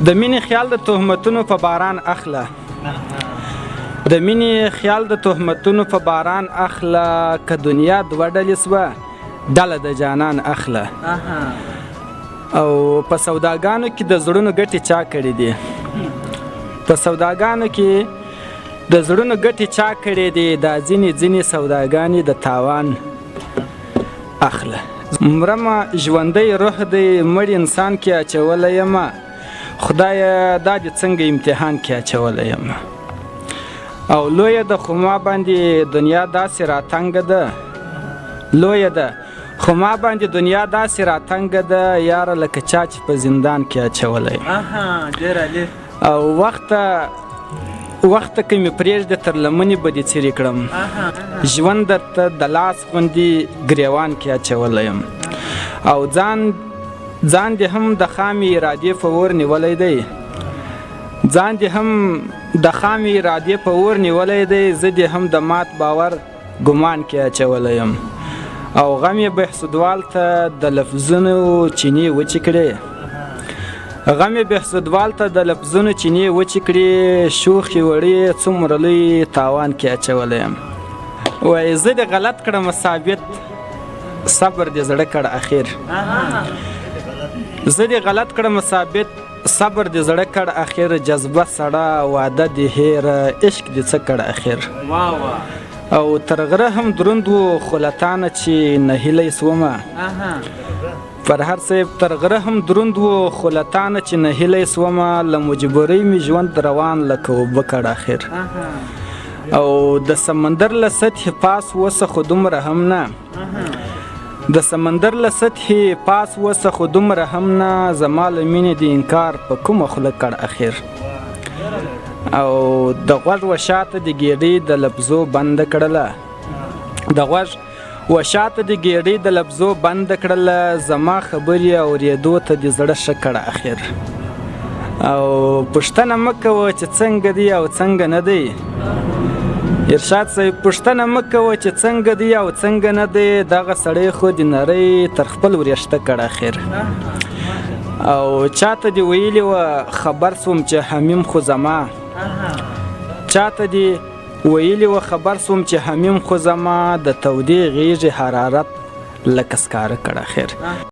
د مینې خیال د تهمتونو په باران اخله د مینې خیال د تهمتونو په باران اخله که دنیا دوه ډلې سوه ډله د جانان اخله او په سوداګانو کې د زړونو ګټې چا کړې دي په سوداګانو کې د زړونو ګټې چا کړې دي دا ځینې سوداګانې د تاوان اخله مرمه ژوندی روح دی مړ انسان کې اچولی یمه خدایه دا دې څنګه امتحان کې اچولی یمه او لویه ده خو ما باندې دنیا داسې راتنګه ده لویه ده خو ما باندې دنیا داسې راتنګه ده یاره لکه چا چې په زندان کې اچولی او وخته که مې پرېږده تر لمنې به دې څیرې کړم ژوند درته د لاس غوندې ګریوان کې اچولی یم او ځان دې هم د خامې ارادې په اور نیولی دی ځان دې هم د خامې ارادې په اور نیولی دی زه دې هم د مات باور ګمان کې اچولی یم او غم یې بهسودوال ته د لفظونو چینې وچې کړې غم یې بهسودوال ته د لفظونو چینې وچې کړې شوخې وړې څومره لوی تاوان کې اچولی یم وایي زه دې غلط کړم ثابت صبر دې زړه کړ اخر زه دې غلط کړم ثابت صبر دې زړه کړ اخر جذبه سړه واده دې هیره عشق دې څه کړ اخر او تر غره هم دروند و خلتانه چې نهیلی سومه فرهر صاحب تر غره هم دروند و خلتانه چې نهیلی سومه له مجبورۍ مې ژوند روان لکه اوبه کړ اخر او د سمندر له سطحې پاس وسه خو دومره هم نه د سمندر له سطحې پاس وسه خو دومره هم نه زما له مینې د انکار په کومه خوله کړ اخر او د غوږ وشاته د ګیډۍ د لفظو بنده کړله د غوږ وشاته د ګیډۍ د لفظو بنده کړله زما خبرې اورېدو ته د زړه ښه کړه اخر او پوښتنه مه کوه چې څنګه دی او څنګه نه دی ارشاد صاحب پوښتنه مه کوه چې څنګه دی او څنګه نه دی دغه سړی خو د نرۍ تر خپل وریښته کړ اخر او چاته دې ویلي وه خبر سوم چې حمیم خو زما چاته دې ویلي وه خبر سوم چې حمیم خو زما د تودې غیږې حرارت لکه سکاره کړ اخر